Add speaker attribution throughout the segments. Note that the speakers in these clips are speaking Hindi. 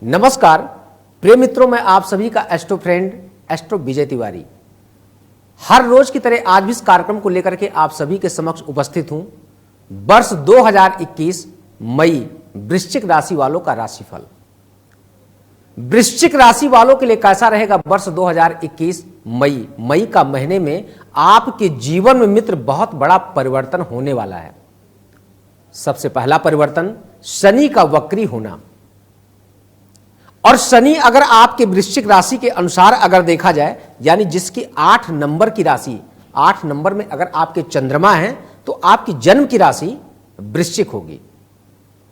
Speaker 1: नमस्कार प्रिय मित्रों, मैं आप सभी का astro friend astro Vijay Tiwari हर रोज की तरह आज भी इस कार्यक्रम को लेकर के आप सभी के समक्ष उपस्थित हूं। वर्ष 2021 मई वृश्चिक राशि वालों का राशिफल। वृश्चिक राशि वालों के लिए कैसा रहेगा वर्ष 2021 मई का महीने में आपके जीवन में मित्र बहुत बड़ा परिवर्तन होने वाला है। सबसे पहला परिवर्तन शनि का वक्री होना। और शनि अगर आपके वृश्चिक राशि के अनुसार अगर देखा जाए, यानी जिसकी 8 नंबर की राशि, 8 नंबर में अगर आपके चंद्रमा हैं तो आपकी जन्म की राशि वृश्चिक होगी।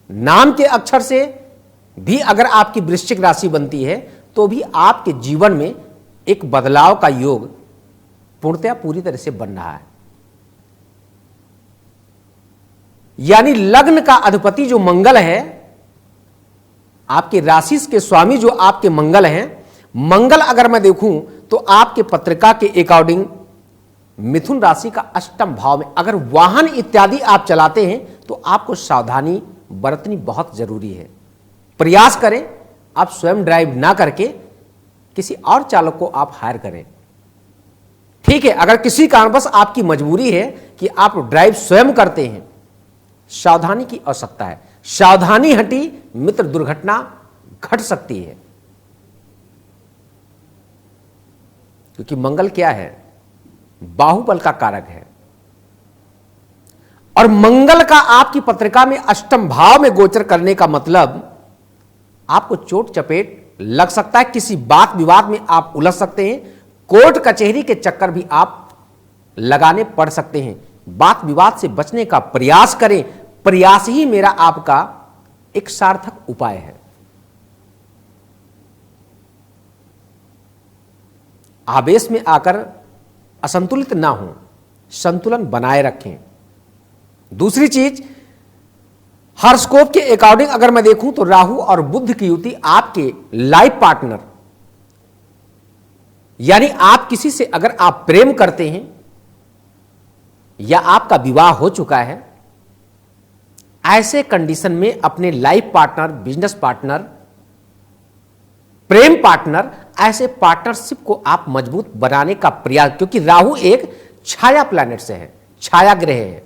Speaker 1: नाम के अक्षर से भी अगर आपकी वृश्चिक राशि बनती है तो भी आपके जीवन में एक बदलाव का योग पूर्णतया पूरी तरह से बन रहा है। यानी लग्न का अधिपति जो मंगल है, आपके राशि के स्वामी जो आपके मंगल हैं, मंगल अगर मैं देखूं तो आपके पत्रिका के अकॉर्डिंग मिथुन राशि का अष्टम भाव में, अगर वाहन इत्यादि आप चलाते हैं तो आपको सावधानी बरतनी बहुत जरूरी है। प्रयास करें आप स्वयं ड्राइव ना करके किसी और चालक को आप हायर करें। ठीक है, अगर किसी कारणवश आपकी मजबूरी है कि आप ड्राइव स्वयं करते हैं, सावधानी की आवश्यकता है। सावधानी हटी मित्र दुर्घटना घट सकती है, क्योंकि मंगल क्या है, बाहुबल का कारक है। और मंगल का आपकी पत्रिका में अष्टम भाव में गोचर करने का मतलब आपको चोट चपेट लग सकता है, किसी बात विवाद में आप उलझ सकते हैं, कोर्ट कचहरी के चक्कर भी आप लगाने पड़ सकते हैं। बात विवाद से बचने का प्रयास करें। प्रयास ही मेरा आपका एक सार्थक उपाय है। आवेश में आकर असंतुलित ना हो, संतुलन बनाए रखें। दूसरी चीज, हॉरोस्कोप के अकॉर्डिंग अगर मैं देखूं तो राहु और बुध की युति आपके लाइफ पार्टनर, यानी आप किसी से अगर आप प्रेम करते हैं या आपका विवाह हो चुका है, ऐसे कंडीशन में अपने लाइफ पार्टनर, बिजनेस पार्टनर, प्रेम पार्टनर, ऐसे पार्टनरशिप को आप मजबूत बनाने का प्रयास, क्योंकि राहु एक छाया प्लैनेट से है, छाया ग्रह है।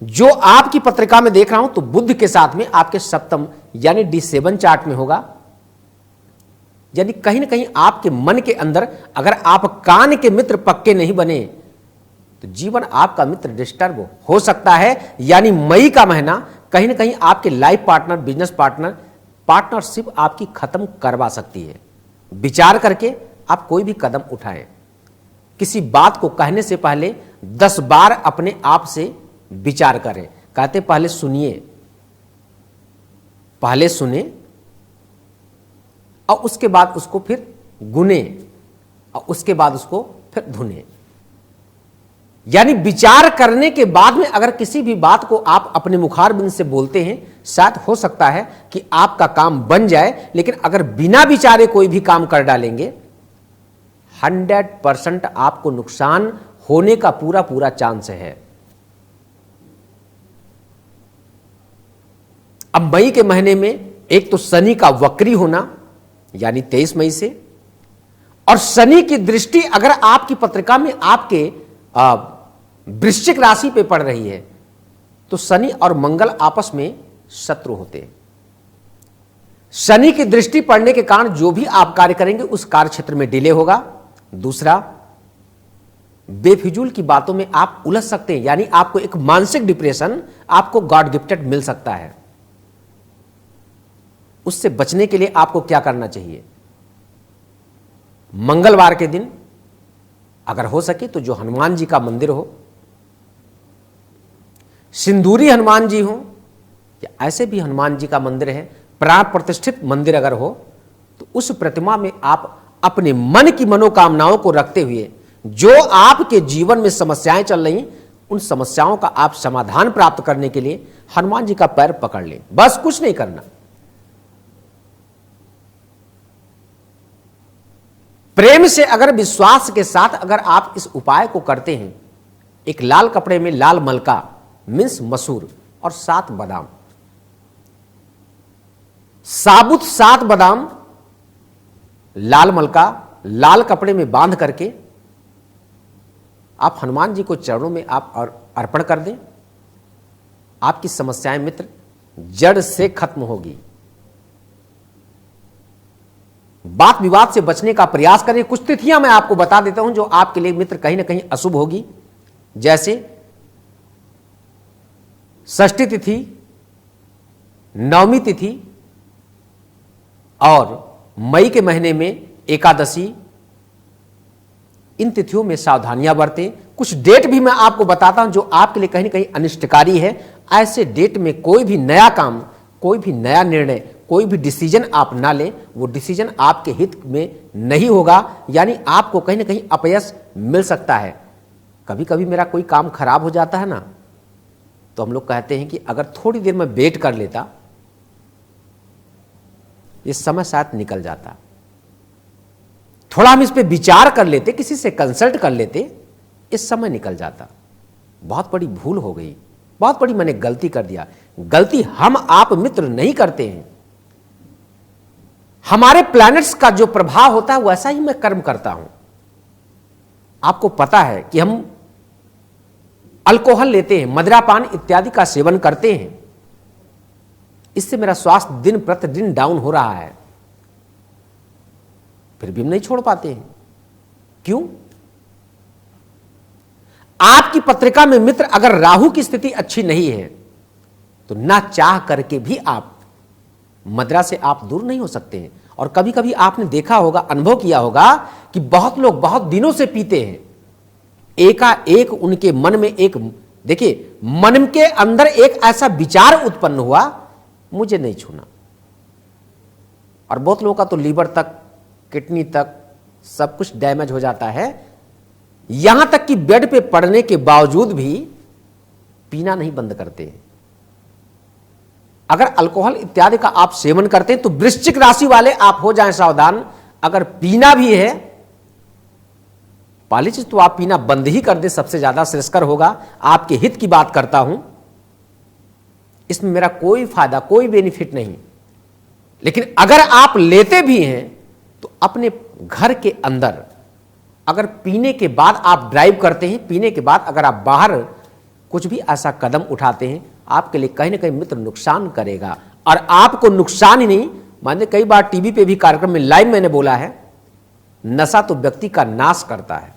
Speaker 1: जो आपकी पत्रिका में देख रहा हूं तो बुध के साथ में आपके सप्तम यानी D7 चार्ट में होगा। यानी कहीं ना कहीं आपके मन के अंदर अगर आप कान के मित्र पक्के नहीं बने तो जीवन आपका मित्र डिस्टर्ब हो सकता है। यानी मई का महीना कहीं ना कहीं आपके life partner, business partner, partnership आपकी खत्म करवा सकती है। विचार करके आप कोई भी कदम उठाएं। किसी बात को कहने से पहले 10 बार अपने आप से विचार करें। कहते पहले सुनिए, पहले सुने और उसके बाद उसको फिर गुने और उसके बाद उसको फिर धुने। यानी विचार करने के बाद में अगर किसी भी बात को आप अपने मुखारबिंद से बोलते हैं, शायद हो सकता है कि आपका काम बन जाए। लेकिन अगर बिना विचारे कोई भी काम कर डालेंगे, 100% आपको नुकसान होने का पूरा चांस है। अब मई के महीने में एक तो शनि का वक्री होना, यानी 23 मई से, और शनि की दृष्टि अगर आपकी पत्रिका में आपके वृश्चिक राशि पे पड़ रही है तो शनि और मंगल आपस में शत्रु होते हैं। शनि की दृष्टि पड़ने के कारण जो भी आप कार्य करेंगे उस कार्य क्षेत्र में डिले होगा। दूसरा, बेफिजूल की बातों में आप उलझ सकते हैं, यानी आपको एक मानसिक डिप्रेशन आपको गॉड गिफ्टेड मिल सकता है। उससे बचने के लिए आपको क्या करना चाहिए? मंगलवार के दिन अगर हो सके तो जो हनुमान जी का मंदिर हो, सिंदूरी हनुमान जी हो या ऐसे भी हनुमान जी का मंदिर है, प्राण प्रतिष्ठित मंदिर अगर हो, तो उस प्रतिमा में आप अपने मन की मनोकामनाओं को रखते हुए जो आपके जीवन में समस्याएं चल रही, उन समस्याओं का आप समाधान प्राप्त करने के लिए हनुमान जी का पैर पकड़ लें। बस कुछ नहीं करना। प्रेम से अगर विश्वास के साथ अगर आप इस उपाय को करते हैं, एक लाल कपड़े में लाल मलका मीन्स मसूर और 7 बादाम, साबुत 7 बादाम लाल मलका लाल कपड़े में बांध करके आप हनुमान जी को चरणों में आप अर्पण कर दें। आपकी समस्याएं मित्र जड़ से खत्म होगी। बात विवाद से बचने का प्रयास करें। कुछ तिथियां मैं आपको बता देता हूं जो आपके लिए मित्र कहीं ना कहीं अशुभ होगी, जैसे षष्ठी तिथि, नवमी तिथि और मई के महीने में एकादशी। इन तिथियों में सावधानियां बरतें। कुछ डेट भी मैं आपको बताता हूं जो आपके लिए कहीं ना कहीं अनिष्टकारी है। ऐसे डेट में कोई भी नया काम, कोई भी नया निर्णय, कोई भी डिसीजन आप ना लें। वो डिसीजन आपके हित में नहीं होगा, यानी आपको कहीं ना कहीं अपयश मिल सकता है। कभी कभी मेरा कोई काम खराब हो जाता है ना, तो हम लोग कहते हैं कि अगर थोड़ी देर में वेट कर लेता, ये समय शायद निकल जाता। थोड़ा हम इस पे विचार कर लेते, किसी से कंसल्ट कर लेते, इस समय निकल जाता। बहुत बड़ी भूल हो गई, बहुत बड़ी मैंने गलती कर दिया। गलती हम आप मित्र नहीं करते हैं। हमारे प्लैनेट्स का जो प्रभाव होता है वैसा ही मैं कर्म करता हूं। आपको पता है कि हम अल्कोहल लेते हैं, मदिरापान इत्यादि का सेवन करते हैं। इससे मेरा स्वास्थ्य दिन प्रतिदिन डाउन हो रहा है, फिर भी हम नहीं छोड़ पाते हैं। क्यों? आपकी पत्रिका में मित्र अगर राहु की स्थिति अच्छी नहीं है तो ना चाह करके भी आप मदिरा से आप दूर नहीं हो सकते हैं। और कभी कभी आपने देखा होगा, अनुभव किया होगा कि बहुत लोग बहुत दिनों से पीते हैं, एकाएक उनके मन में एक, देखिए, मन के अंदर एक ऐसा विचार उत्पन्न हुआ, मुझे नहीं छूना। और बहुत लोगों का तो लीवर तक, किडनी तक सब कुछ डैमेज हो जाता है। यहां तक कि बेड पे पड़ने के बावजूद भी पीना नहीं बंद करते हैं। अगर अल्कोहल इत्यादि का आप सेवन करते हैं तो वृश्चिक राशि वाले आप हो जाएं सावधान। अगर पीना भी है पाली चीज तो आप पीना बंद ही कर दे, सबसे ज्यादा श्रेयस्कर होगा। आपके हित की बात करता हूं, इसमें मेरा कोई फायदा, कोई बेनिफिट नहीं। लेकिन अगर आप लेते भी हैं तो अपने घर के अंदर, अगर पीने के बाद आप ड्राइव करते हैं, पीने के बाद अगर आप बाहर कुछ भी ऐसा कदम उठाते हैं, आपके लिए कहीं ना कहीं मित्र नुकसान करेगा। और आपको नुकसान ही नहीं, मैंने कई बार टीवी पे भी कार्यक्रम में लाइव मैंने बोला है, नशा तो व्यक्ति का नाश करता है,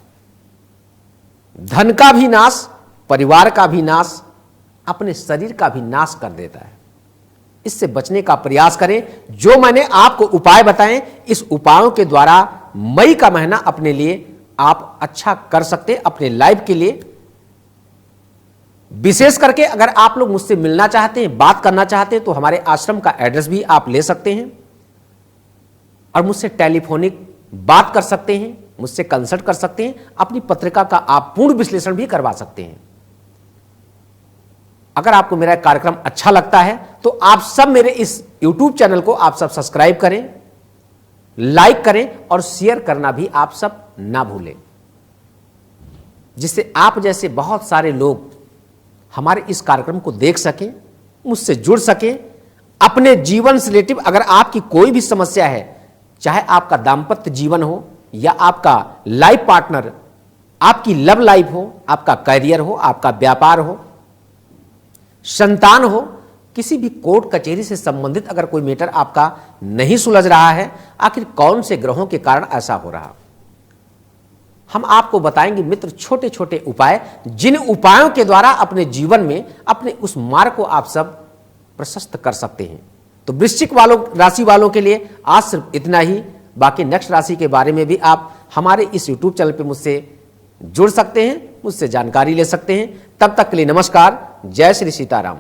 Speaker 1: धन का भी नाश, परिवार का भी नाश, अपने शरीर का भी नाश कर देता है। इससे बचने का प्रयास करें। जो मैंने आपको उपाय बताएं, इस उपायों के द्वारा मई का महीना अपने लिए आप अच्छा कर सकते हैं, अपने लाइफ के लिए। विशेष करके अगर आप लोग मुझसे मिलना चाहते हैं, बात करना चाहते हैं, तो हमारे आश्रम का एड्रेस भी आप ले सकते हैं और मुझसे टेलीफोनिक बात कर सकते हैं, मुझसे कंसल्ट कर सकते हैं। अपनी पत्रिका का आप पूर्ण विश्लेषण भी करवा सकते हैं। अगर आपको मेरा कार्यक्रम अच्छा लगता है तो आप सब मेरे इस YouTube चैनल को आप सब सब्सक्राइब करें, लाइक करें और शेयर करना भी आप सब ना भूलें, जिससे आप जैसे बहुत सारे लोग हमारे इस कार्यक्रम को देख सकें, मुझसे जुड़ सकें। अपने जीवन से रिलेटिव अगर आपकी कोई भी समस्या है, चाहे आपका दाम्पत्य जीवन हो या आपका लाइफ पार्टनर, आपकी लव लाइफ हो, आपका करियर हो, आपका व्यापार हो, संतान हो, किसी भी कोर्ट कचहरी से संबंधित अगर कोई मैटर आपका नहीं सुलझ रहा है, आखिर कौन से ग्रहों के कारण ऐसा हो रहा, हम आपको बताएंगे मित्र छोटे छोटे उपाय, जिन उपायों के द्वारा अपने जीवन में अपने उस मार्ग को आप सब प्रशस्त कर सकते हैं। तो वृश्चिक वालों, राशि वालों के लिए आज सिर्फ इतना ही। बाकी नेक्स्ट राशि के बारे में भी आप हमारे इस YouTube चैनल पे मुझसे जुड़ सकते हैं, मुझसे जानकारी ले सकते हैं। तब तक के लिए नमस्कार। जय श्री सीताराम।